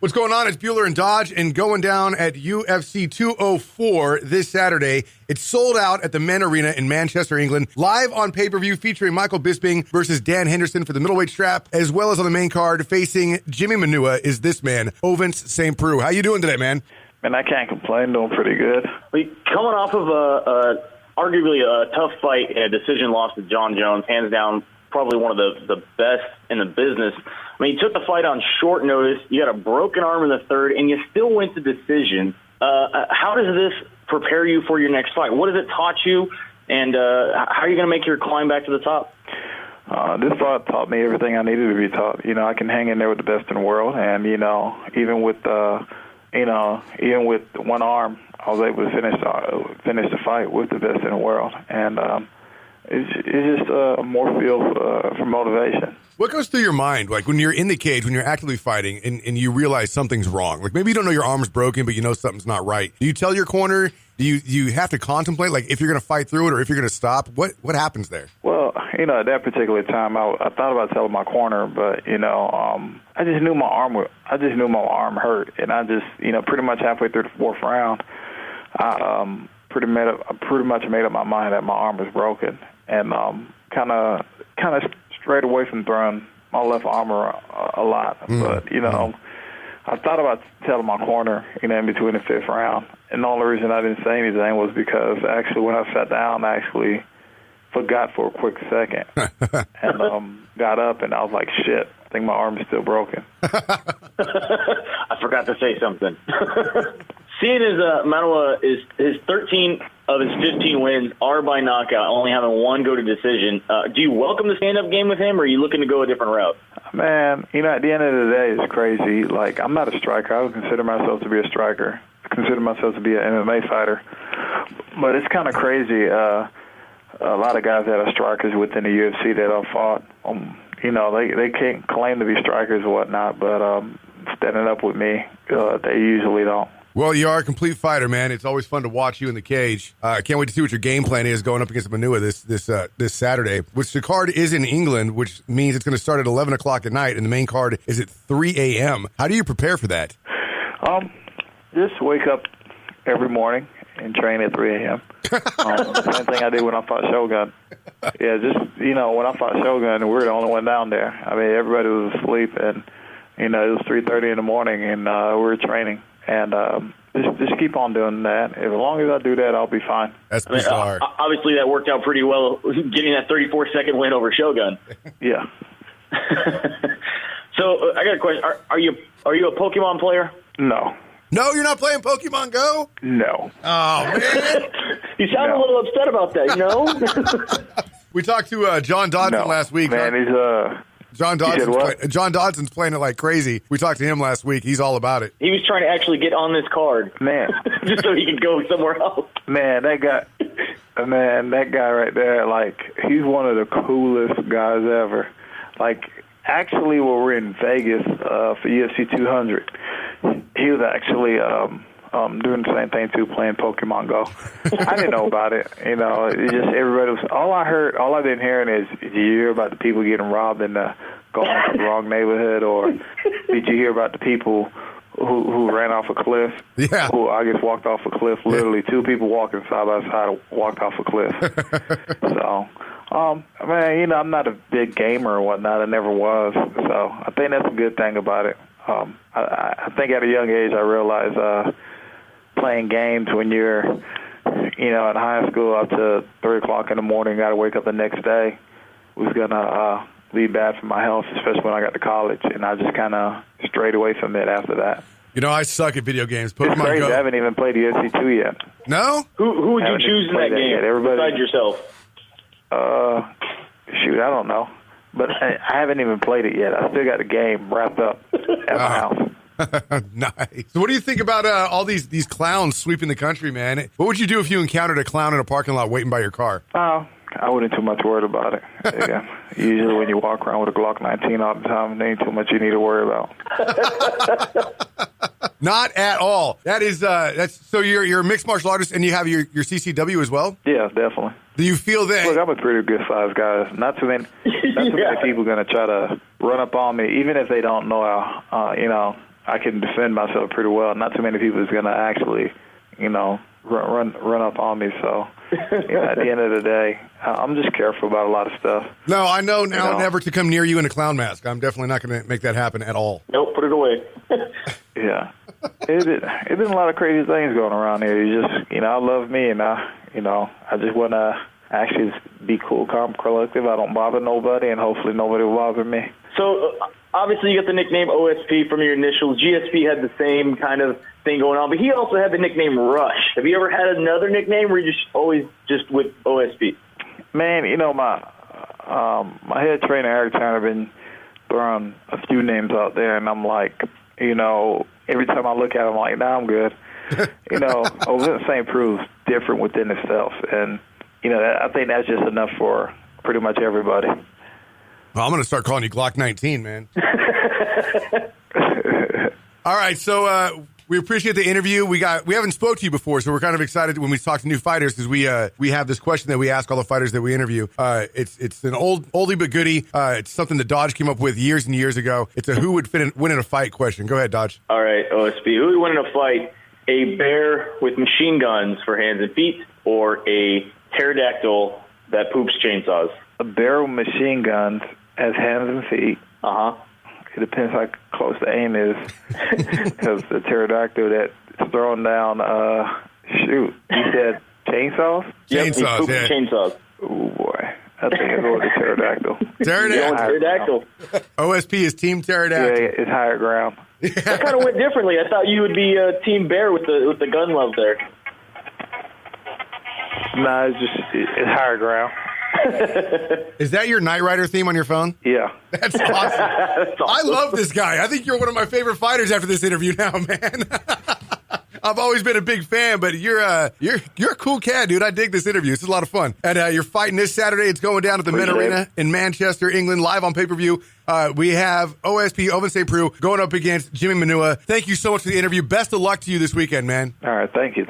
What's going on? It's Bueller and Dodge, and going down at UFC 204 this Saturday. It's sold out at the Men Arena in Manchester, England. Live on pay-per-view featuring Michael Bisping versus Dan Henderson for the middleweight strap, as well as on the main card facing Jimmy Manua is this man, Ovince Saint Preux. How you doing today, man? Man, I can't complain. Doing pretty good. Coming off of arguably a tough fight and a decision loss to John Jones, hands down, probably one of the best in the business. I mean, you took the fight on short notice. You had a broken arm in the third, and you still went to decision. How does this prepare you for your next fight? What has it taught you, and how are you going to make your climb back to the top? This fight taught me everything I needed to be taught. You know, I can hang in there with the best in the world, and even with one arm, I was able to finish the fight with the best in the world, and it's just more fuel for motivation. What goes through your mind, like when you're in the cage, when you're actively fighting, and you realize something's wrong? Like maybe you don't know your arm's broken, but you know something's not right. Do you tell your corner? Do you have to contemplate, like, if you're going to fight through it or if you're going to stop? What happens there? Well, at that particular time, I thought about telling my corner, but I just knew my arm hurt, and I just pretty much halfway through the fourth round, I pretty much made up my mind that my arm was broken, and kind of strayed away from throwing my left arm a lot. But I thought about telling my corner, in between the fifth round. And the only reason I didn't say anything was because actually when I sat down, I actually forgot for a quick second and got up, and I was like, shit, I think my arm is still broken. I forgot to say something. Seeing as Manua is his 13 of his 15 wins are by knockout, only having one go to decision, do you welcome the stand-up game with him, or are you looking to go a different route? Man, at the end of the day, it's crazy. Like, I'm not a striker. I would consider myself to be a striker. I consider myself to be an MMA fighter. But it's kind of crazy. A lot of guys that are strikers within the UFC that have fought, they can't claim to be strikers or whatnot, but standing up with me, they usually don't. Well, you are a complete fighter, man. It's always fun to watch you in the cage. I can't wait to see what your game plan is going up against Manua this Saturday. Which the card is in England, which means it's going to start at 11 o'clock at night, and the main card is at 3 a.m. How do you prepare for that? Just wake up every morning and train at 3 a.m. Same thing I did when I fought Shogun. Yeah, just, when I fought Shogun, we were the only one down there. I mean, everybody was asleep, and, it was 3:30 in the morning, and we were training. And just keep on doing that. As long as I do that, I'll be fine. That's bizarre. Obviously, that worked out pretty well, getting that 34-second win over Shogun. Yeah. So I got a question. Are you a Pokemon player? No. No, you're not playing Pokemon Go? No. Oh, man. You sound a little upset about that, We talked to John Dodson last week. Man, John Dodson's playing it like crazy. We talked to him last week. He's all about it. He was trying to actually get on this card. Man. Just so he could go somewhere else. Man, that guy right there, like, he's one of the coolest guys ever. Like, actually, when we're in Vegas for UFC 200, he was actually doing the same thing, too, playing Pokemon Go. I didn't know about it. It just everybody was, all I've been hearing is, did you hear about the people getting robbed and going to the wrong neighborhood, or did you hear about the people who ran off a cliff? Yeah. Who, I guess, walked off a cliff. Literally, two people walking side by side walked off a cliff. So, man, I'm not a big gamer or whatnot. I never was. So I think that's a good thing about it. I think at a young age I realized playing games when you're, in high school up to 3 o'clock in the morning, got to wake up the next day, was going to be bad for my health, especially when I got to college. And I just kind of strayed away from it after that. I suck at video games. Pokemon it's crazy. Go. I haven't even played the UFC 2 yet. No? Who would you choose in that game besides yourself? Shoot, I don't know. But I haven't even played it yet. I still got the game wrapped up at my house. Nice. So what do you think about all these clowns sweeping the country, man? What would you do if you encountered a clown in a parking lot waiting by your car? I wouldn't too much worry about it. Yeah. Usually when you walk around with a Glock 19 all the time, there ain't too much you need to worry about. Not at all. That is so you're a mixed martial artist and you have your CCW as well? Yeah, definitely. Do you feel that? Look, I'm a pretty good sized guy. Not too many people going to try to run up on me, even if they don't know I can defend myself pretty well. Not too many people is going to actually, run up on me. So, at the end of the day, I'm just careful about a lot of stuff. No, I know now never to come near you in a clown mask. I'm definitely not going to make that happen at all. Nope, put it away. Yeah. It's been a lot of crazy things going around here. You just, I love me, and I just want to actually be cool, calm, collective. I don't bother nobody, and hopefully nobody will bother me. So, obviously, you got the nickname OSP from your initials. GSP had the same kind of thing going on, but he also had the nickname Rush. Have you ever had another nickname, or were you just always just with OSP? Man, my head trainer, Eric Turner, been throwing a few names out there, and I'm like, every time I look at him, I'm like, nah, I'm good. Ovince Saint Preux is different within itself, and, I think that's just enough for pretty much everybody. Well, I'm going to start calling you Glock 19, man. All right, so we appreciate the interview. We haven't spoke to you before, so we're kind of excited when we talk to new fighters because we have this question that we ask all the fighters that we interview. It's an oldie but goodie. It's something that Dodge came up with years and years ago. It's a who would win in a fight question. Go ahead, Dodge. All right, OSP. Who would win in a fight? A bear with machine guns for hands and feet, or a pterodactyl that poops chainsaws? A bear with machine guns has hands and feet. Uh-huh. It depends how close the aim is, because the pterodactyl that's thrown down, you said chainsaws? Chainsaws, yeah. Chainsaws. Oh, boy. I think I'll go with the pterodactyl. Pterodactyl. OSP is Team Pterodactyl. Yeah, it's higher ground. That kind of went differently. I thought you would be Team Bear with the gun love there. No, it's higher ground. Is that your Knightrider theme on your phone? Yeah. That's awesome. That's awesome. I love this guy. I think you're one of my favorite fighters after this interview now, man. I've always been a big fan, but you're a cool cat, dude. I dig this interview. This is a lot of fun. And you're fighting this Saturday. It's going down at the Men Arena in Manchester, England, live on pay-per-view. We have OSP, Ovince Saint Preux, going up against Jimmy Manua. Thank you so much for the interview. Best of luck to you this weekend, man. All right. Thank you.